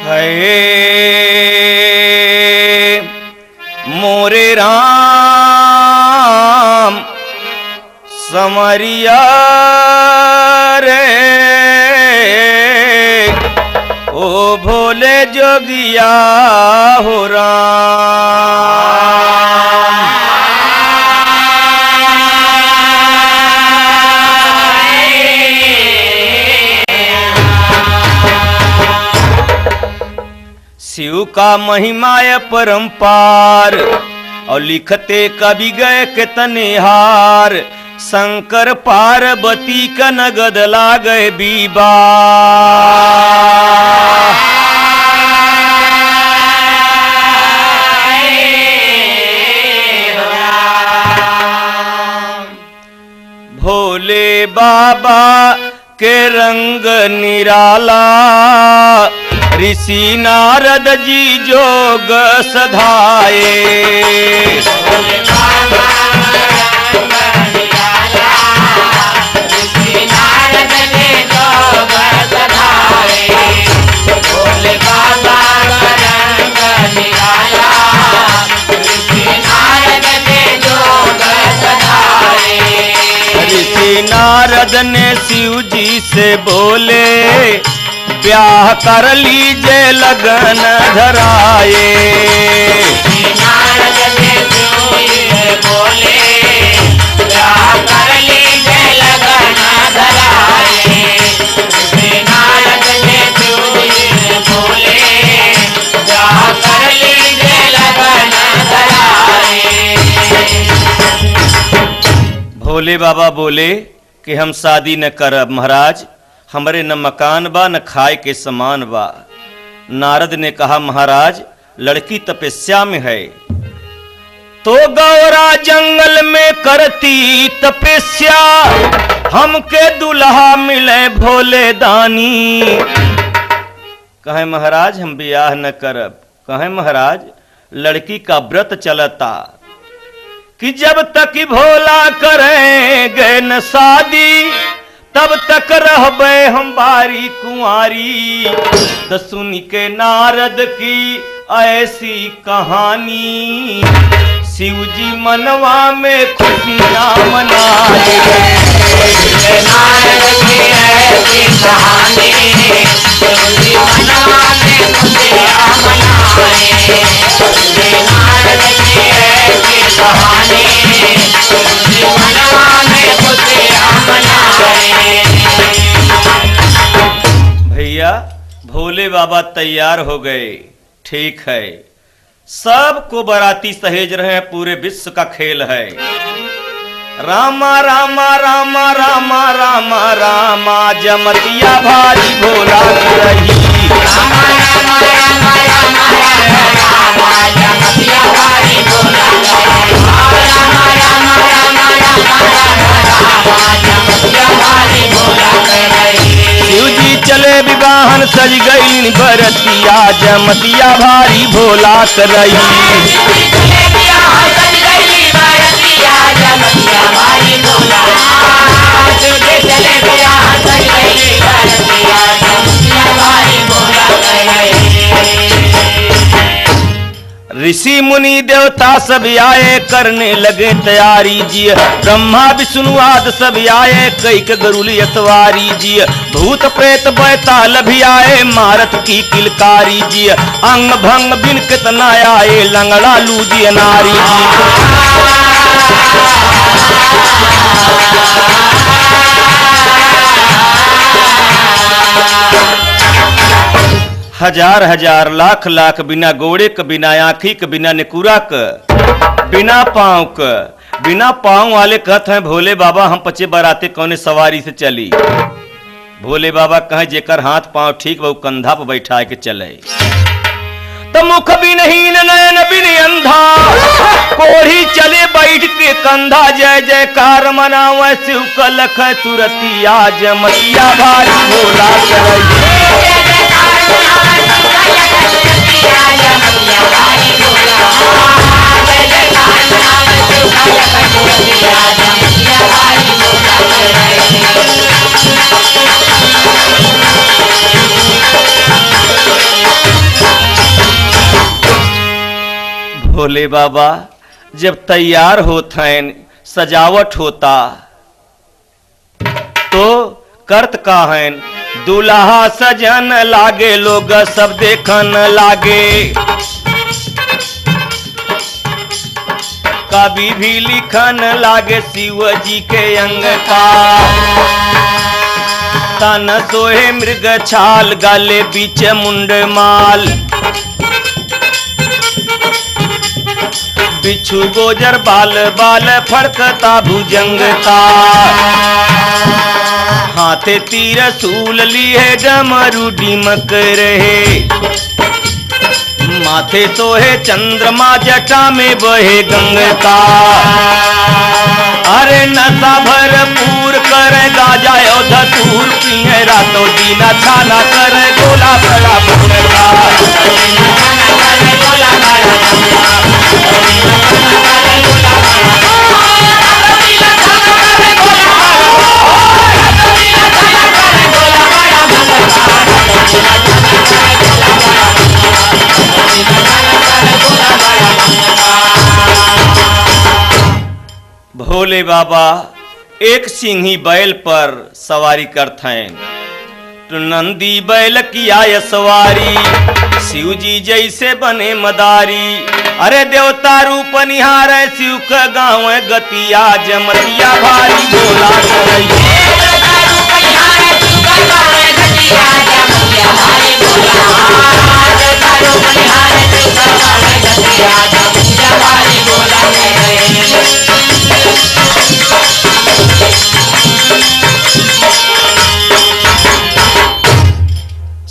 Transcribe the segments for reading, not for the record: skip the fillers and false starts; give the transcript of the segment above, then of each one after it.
है मोरे राम समरिया रे ओ भोले जोगिया हो राम। शिव का महिमाय परंपार और लिखते कवि गए कितने हार। शंकर पार्वती का नगद लागे बीबा। भोले बाबा के रंग निराला ऋषि नारद जी जोग सधाए। भोले बाबा रंग निराला ऋषि नारद ने जोग सधाए। भोले बाबा रंग निराला ऋषि नारद ने जोग सधाए। ऋषि नारद ने शिव जी से बोले ब्याह कर लीजे लगन धराए। नारद ने शिव जी से बोले ब्याह कर लीजे लगन धराए। नारद ने शिव जी से बोले ब्याह कर लीजे लगन धराए। भोले बाबा बोले कि हम शादी न करब महाराज, हमरे न मकान बा न खाए के समान बा। नारद ने कहा महाराज लड़की तपस्या में है तो गौरा जंगल में करती तपस्या। हमके दुल्हा मिले भोले दानी। कहे महाराज हम ब्याह न करब। कहे महाराज लड़की का व्रत चलता कि जब तक भोला करेंगे न शादी तब तक रहबे हम बारी कुंवारी। तो सुन के नारद की ऐसी कहानी शिव जी मनवा में खुशियां मनाए। नारद की ऐसी कहानी शिव जी मनवा में खुशियां मनाए। नारद की ऐसी कहानी शिव जी मनवा में खुशियां मनाए। भैया भोले बाबा तैयार हो गए। ठीक है सबको बाराती सहेज रहे हैं, पूरे विश्व का खेल है। रामा रामा रामा रामा रामा रामा जमतिया भारी भोला रही। रामा रामा रामा रामा रामा जमतिया भारी भोला रही। रामा रामा रामा रामा रामा जमतिया भारी भोला रही। शिव जी चले विवाहन सज गई बरतिया जमतिया भारी भोला करई। ऋषि मुनि देवता सब आए करने लगे तैयारी जी। ब्रह्मा विष्णु आदि सब आए कई के गरुली अतवारी जी। भूत प्रेत बैताल भी आए मारत की किलकारी जी। अंग भंग बिन कितना आए लंगड़ा लूजी नारी जी। हजार हजार लाख लाख बिना गोड़े क बिना आँखी क बिना निकुरा क बिना पाँव वाले कहते हैं भोले बाबा हम पचे बराते कौने सवारी से चली। भोले बाबा कहें जेकर हाथ पाँव ठीक वो कंधा पर बैठा के चले। तो मुख भी नहीं नयन भी नहीं अंधा कोढ़ी चले बैठ के कंधा। जय जयकार मनावे शिव का लख सुरतिया जमतिया भारी भोला करई। भोले बाबा जब तैयार होत हैं, सजावट होता तो करत का है, दूल्हा सजन लागे, लोग सब देखन लागे। कभी भी लिखन लागे शिव जी के अंग का, तन सोहे मृग छाल, गाले बीच मुंड माल। बिच्छू गोजर बाल बाल फड़कता भुजंग का, हाथे तीर सूल लिए डमरू डिमक रहे। माथे सोहे चंद्रमा, जटा में बहे गंगा। अरे नशा भरपूर कर गाजा धतूर पिए, रातों दिन छाना कर गोला बड़ा भूलता। भोले बाबा एक सिंही बैल पर सवारी करते हैं, तो नंदी बैल किया ये सवारी, शिव जी जैसे बने मदारी। अरे देवता रूप निहार शिव का गाँव गतिया, जमतिया भारी भोला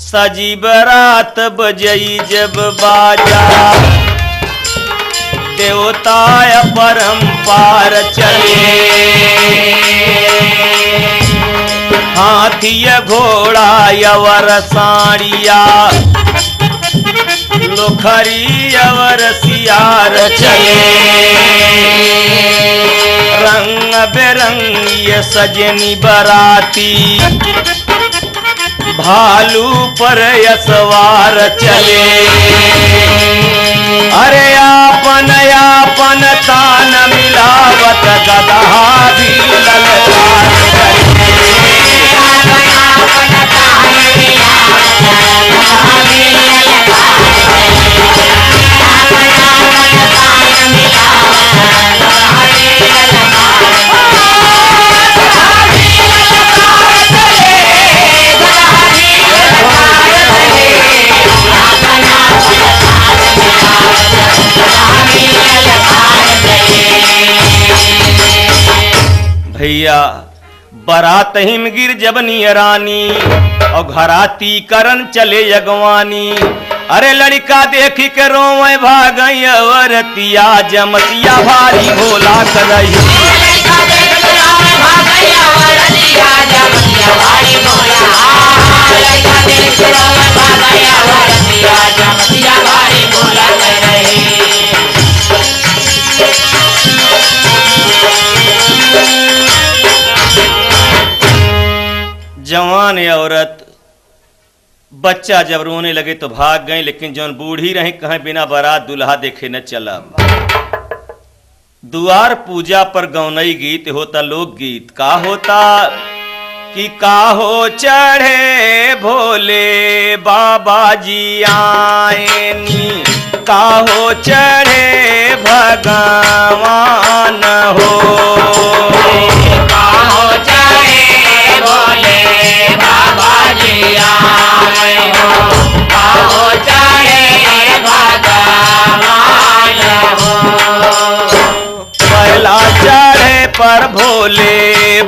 सजी बरात बजई जब बाजा, देवता परम्पार चले। हाथी घोड़ा यवर साड़िया, लोखरी यवर सियार चले। रंग बेरंगी सजनी बराती, भालू पर यसवार चले। अरे आपन आपन तान मिलावत, गदहा भी ललकार भैया बारात हिम गिर जब नियरानी, और घराती करन चले अगवानी। अरे लड़का देखी के रोवे भागई, अवरतिया जमतिया भारी भोला करई। जवान औरत बच्चा जब रोने लगे तो भाग गए, लेकिन जौन बूढ़ी रही कहीं बिना बारात दुल्हा देखे न चला। दुआर पूजा पर गौनई गीत होता, लोक गीत का होता कि काहो चढ़े भोले बाबा जी आएनी, काहो चढ़े भगवान हो। काहो चढ़े भोले बाबा जी आए हो, काहो चढ़े भगवान हो। पहला चढ़े पर भोले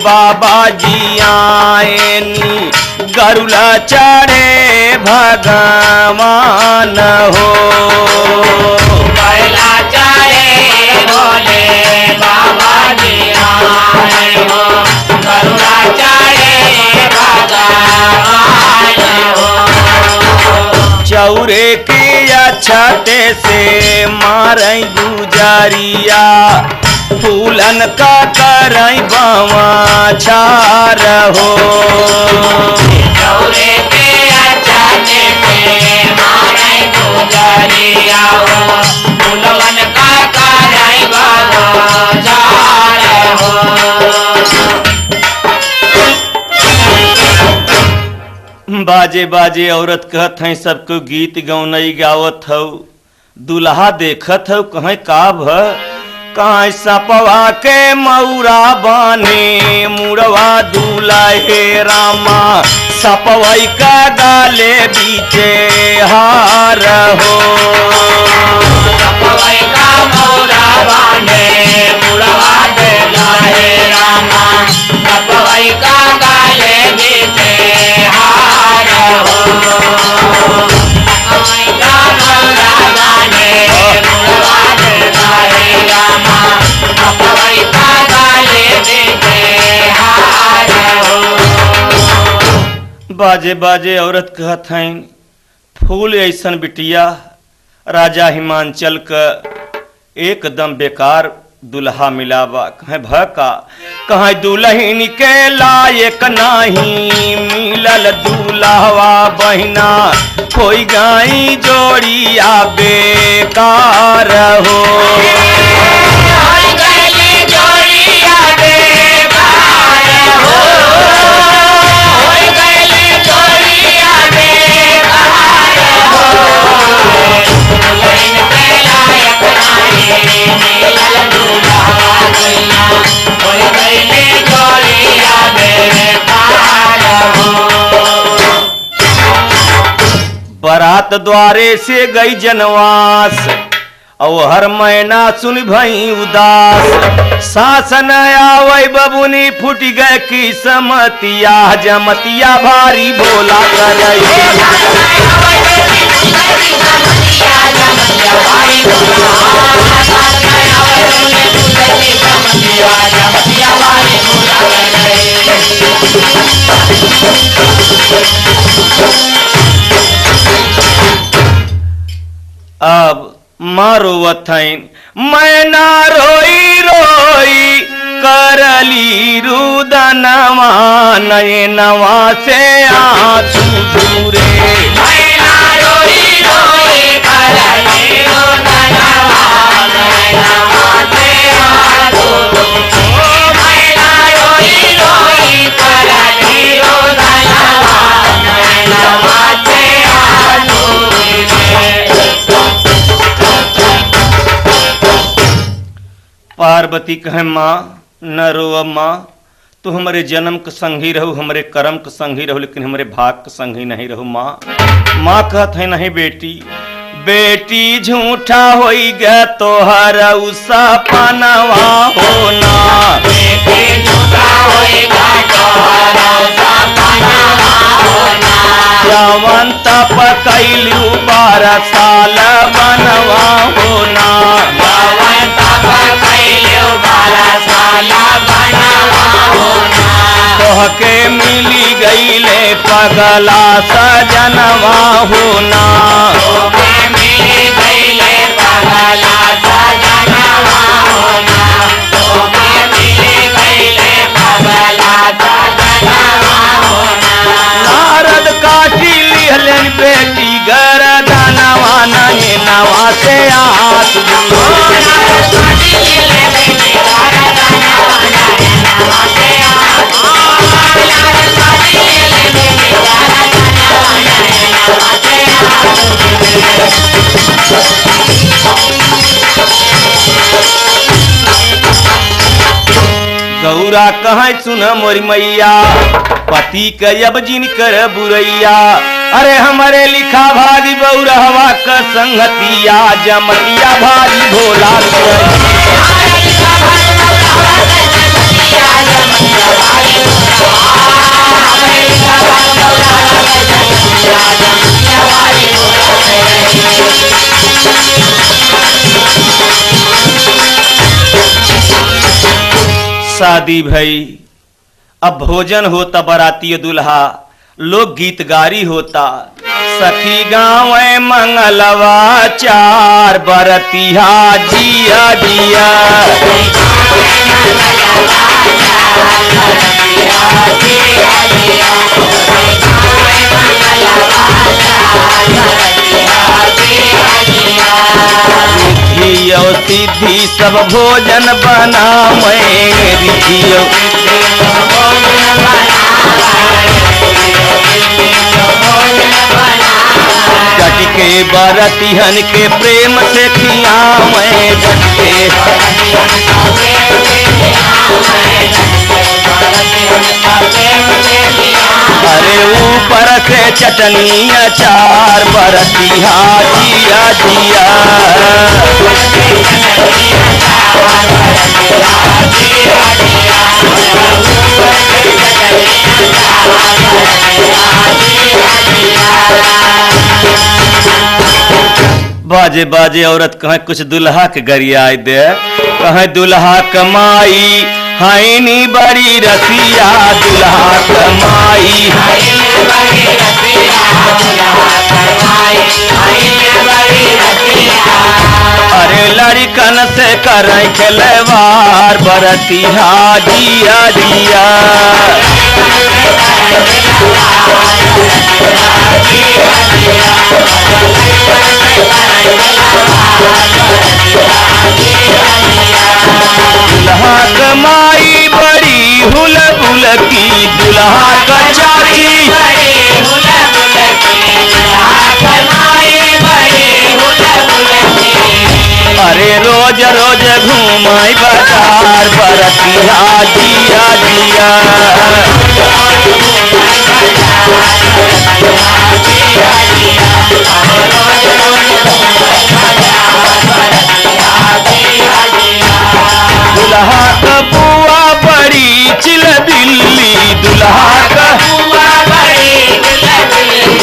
बाबा जी आएनी, गरुला चढ़े भगवान हो। पहला चढ़े भोले बाबा जी आए हो, गरुला चढ़े भगवान हो। चौरे की छते से मारई गुजारिया, फूलन का करई बावा छार हो। चौरे के छते से मारई गुजारिया, फूलन का बाजे बाजे औरत कहत है सबको गीत गौनई गावत हो दुल्हा देखत हो कहीं का भ कहाँ सपवा के मऊरा बाने मुड़वा दूल्हा हे रामा सपवई का गाले बीचे हार हो सपवई का मऊरा बाने मुड़वा दूल्हा हे रामा सपवई का गाले बीचे हार हो सपवई का मऊरा बाने मुड़वा दूल्हा हे रामा सपवई का गाले बीचे हार हो बाजे बाजे औरत कहत हैं फूल ऐसन बिटिया राजा हिमांचल का एकदम बेकार दुल्हा मिलावा कहे भका कहे दुल्हन के लायक नहीं मिलल दुल्हवा बहिना कोई गाई जोड़िया बेकार हो बारात द्वारे से गई जनवास और हर महीना सुन भई उदास शासन आवै बबुनी फुट गए की समतिया जमतिया भारी बोला अब मारो वथैन मैं ना रोई रोई करली रुदनवा नयनवा से आंसू दूरे मैं ना रोई रोई करली रुदनवा नयनवा से आंसू मैं ना रोई रोई करली रुदनवा नयनवा से आंसू पार्वती कहे माँ न रो माँ तू हमारे जन्म के संगी रहो हमारे कर्म के संगी रहो लेकिन हमारे भाग के संगी नहीं रहो माँ माँ कहत है नहीं बेटी बेटी झूठा होई गे तोहर सपनवा होना बेटी झूठा होई गे तोहर सपनवा होना जवन तप कैलू 12 साल बनवा होना जवन तप कैलू 12 साल बनवा होना तोहके मिली गईले पगला सजनवा होना तोहके मिली गईले पगला सजनवा होना तोहके मिली गईले पगला सजनवा होना नारद काटी लिहलन बेटी गरदनवा नयनवा से आंसू गौरा कहाँ सुन मोरी मैया पति कब जिन कर बुरैया अरे हमारे लिखा भागी बौरहवा का संगतिया जमतिया भारी भोला शादी भई अब भोजन होता बराती दुल्हा लोग गीत गारी होता सखी गाँव मंगलवा 4 बरतिया जिया जिया रिधियो सिद्धि सब भोजन बनावे रिधियो के बरतिहन के प्रेम से खियावे जग के। अरे ऊपर से चटनी अचार बरतिहा जिया जिया। बाजे बाजे औरत कहे कुछ दुल्हा के गरियाई दे, कहे दुल्हा कमाई हैनी बड़ी रसिया, दुल्हा कमाई अरे लड़कन से कर खिलवार बरतिहा जिया जिया। दुल्हा कमाई बड़ी हुल बुल की, दुल्हा का चाची अरे रोज रोज घूमाई बाजार बरतिहा जिया जिया। दुल्हा का बुआ बड़ी चिल दिल्ली, दुल्हा का बुआ बड़ी चिल दिल्ली,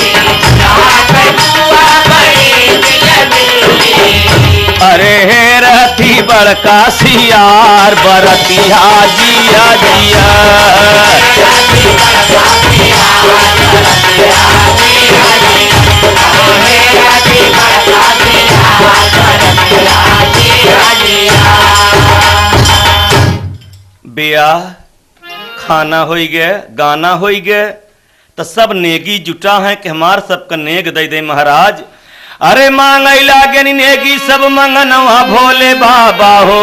अरे हे रहती बड़का सियार बरतिहा जिया जिया। ब्याह खाना हो गए, गाना हो गए, तो सब नेगी जुटा है कि हमार सबका नेग दे दे महाराज। अरे मांगई लागे नेगी सब मंगनवा भोले बाबा हो,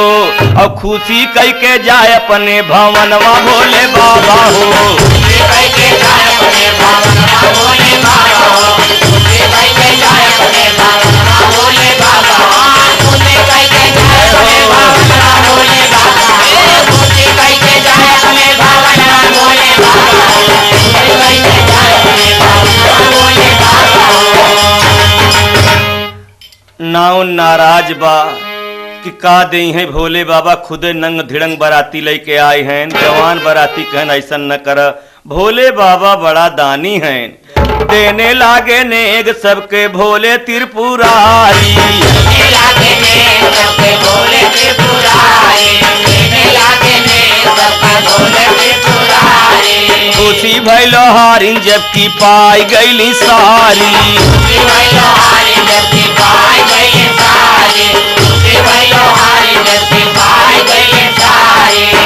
और खुशी कई के जाए अपने भवनवा भोले बाबा हो। नाव नाराज बा कि का दे हैं भोले बाबा, खुदे नंग धिड़ंग बराती लेके आए हैं। जवान बराती कहन ऐसा न कर, भोले बाबा बड़ा दानी हैं, देने लागे नेग सबके भोले त्रिपुरारी। खुशी भैलो हारिन जबकि पाई गईली सारी,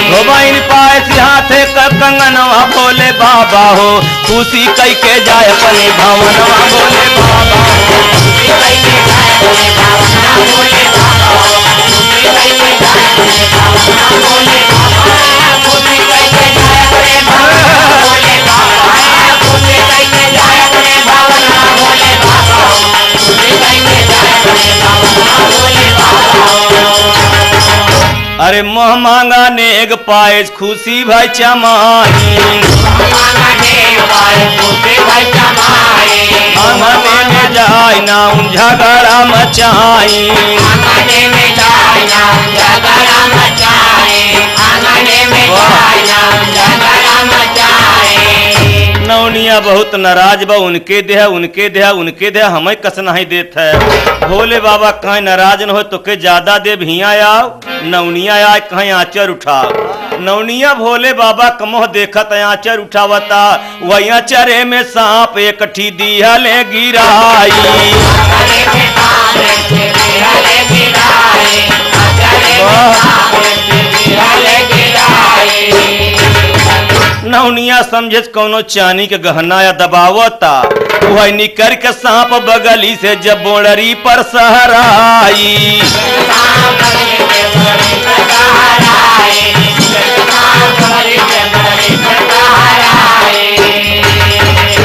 गोबाइन पाए हाथे का कंगनवा भोले बाबा हो, खुशी कई के जाए अपने भवनवा भोले बाबा हो। अरे मोह मांगा नेग पाए खुशी भाई चमाई, आंगने में जाए ना झगड़ा मचाई। नौनिया बहुत नाराज बा, उनके देहा उनके देहा उनके देहा हमें कस नहीं देत है। भोले बाबा कहीं नाराज न हो तो के ज्यादा दे भिया आओ, नौनिया आए कहीं आंचर उठा। नौनिया भोले बाबा कमोह देखत आंचर उठावता, वही आंचरे में सांप एक ठी दिया ले गिराई। नौनिया समझे कौनो चानी के गहना या दबावता, वही निकर के सांप बगली से जब बोड़री पर सहराई।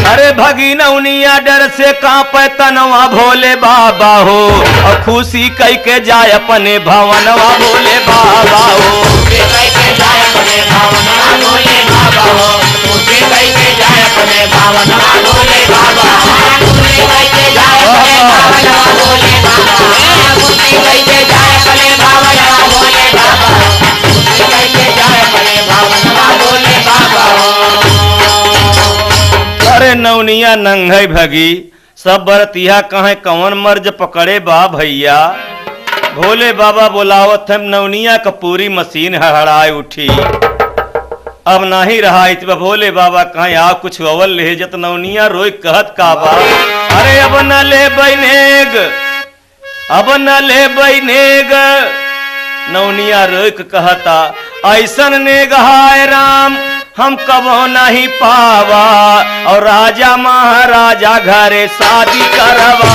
अरे भगी नौनिया डर से कांपे तनवा भोले बाबा हो, और खुशी कई के जाए अपने भवनवा भोले बाबा हो। अरे नौनिया नंगई भगी, सब बरतिया कहे कौन मर्ज पकड़े बा भैया। भोले बाबा बुलावत हम, नौनिया का पूरी मशीन हड़ाए उठी। अब नहीं रहा इतवा भोले बाबा कहे आ कुछ अवल ले जत। नौनिया रोई कहत का बा, अरे अब न ले बैनेग, अब न ले बैनेग। नौनिया रोई कहता, ऐसन नेग हाय राम हम कबो नहीं पावा, और राजा महाराजा घरे शादी करवावा।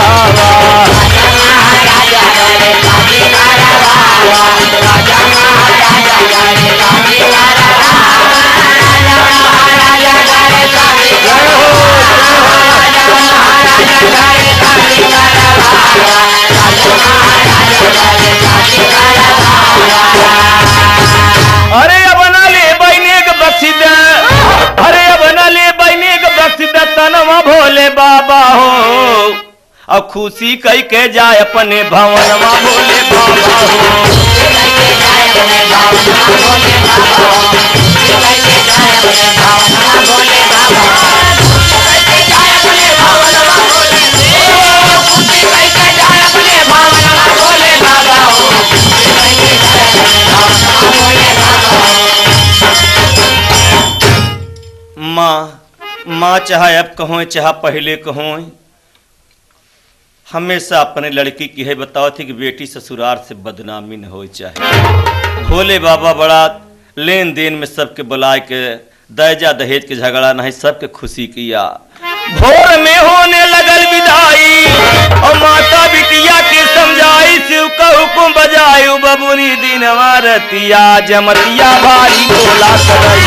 अरे अब न ले बैने के बख्शिद, अरे अब न ले बैने के बख्शिद तनवा भोले बाबा हो, और खुशी कई के जाए अपने भवनवा भोले बाबा हो। माँ चाहे अब कहो चाहे पहले कहो, हमेशा अपने लड़की की है बताओ थी कि बेटी ससुराल से बदनामी न हो चाहे। भोले बाबा बड़ा लेन देन में सबके बुलाए के दहेजा दहेज के झगड़ा नहीं, सबके खुशी किया। भोर में होने लगल विदाई, और माता बिटिया के समझाई, शिव का हुकुम बजाई। बबुनी दिन रतिया जमतिया भारी बोला करई।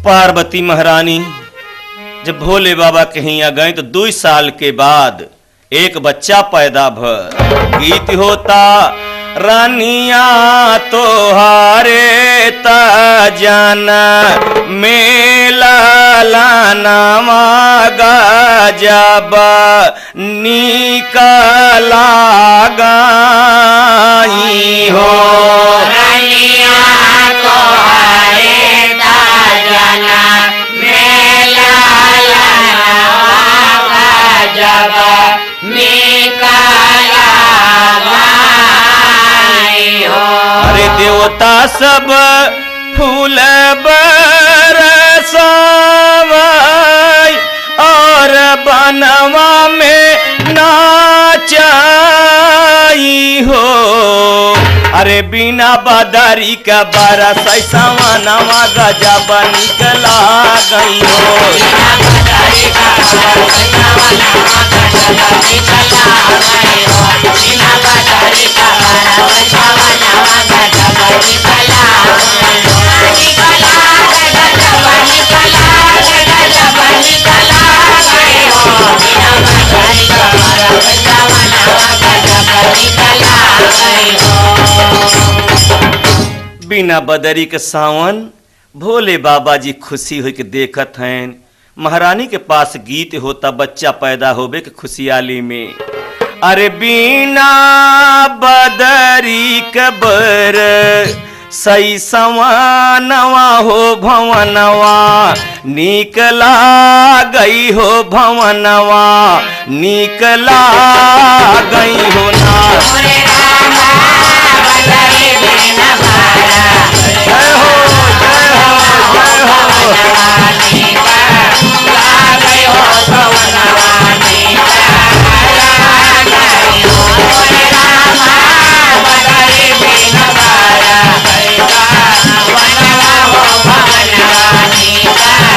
पार्वती महारानी जब भोले बाबा के यहाँ गए तो 2 साल के बाद एक बच्चा पैदा भ। गीत होता रानिया तोहारे जाना मेला लाना गजब निकला गाई हो। रानिया तोहारे जाना मेला लाना गजब निकला गाई हो। अरे देवता सब फूल बरसावै और बनवा में नाचाई हो। अरे बिना बदरी का बरस सवनवा गजब निकला गई हो। बिना बदरी का बरस सवनवा गजब निकला गई हो। बिना बदरी का बरस सवनवा गजब निकला गई हो। निकला गजब निकला गजब निकला गई हो। बिना बदरी का बरस सवनवा गजब निकला गई हो। बिना बदरी के सावन भोले बाबा जी खुशी हो के देखत हैं। महारानी के पास गीत होता बच्चा पैदा होबे के खुशहाली में। अरे बिना बदरी के बर सही सवानवा हो भवनवा निकला गई हो। भवनवा निकला गई हो ना। जय हो जय हो जय हो। निकला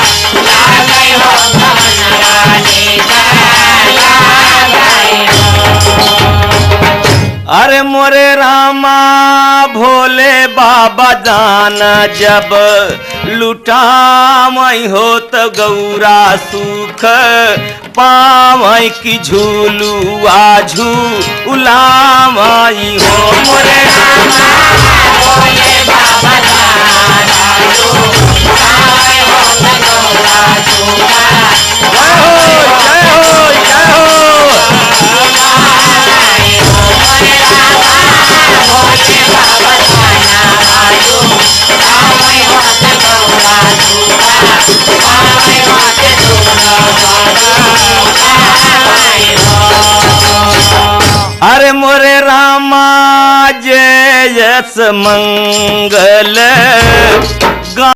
अरे मोरे रामा भोले बाबा दान जब लुटामई हो तो गौरा सुख पावई की झूलुआ झूलामई हो मोरे रामा भोले बाबा दाना लुटाए हो तो गौरा झूला जय हो जय हो जय हो भोले बाबा दाना लुटाए हो तो गौरा झूला पाए हो तो अरे मोरे रामा जय यस मंगल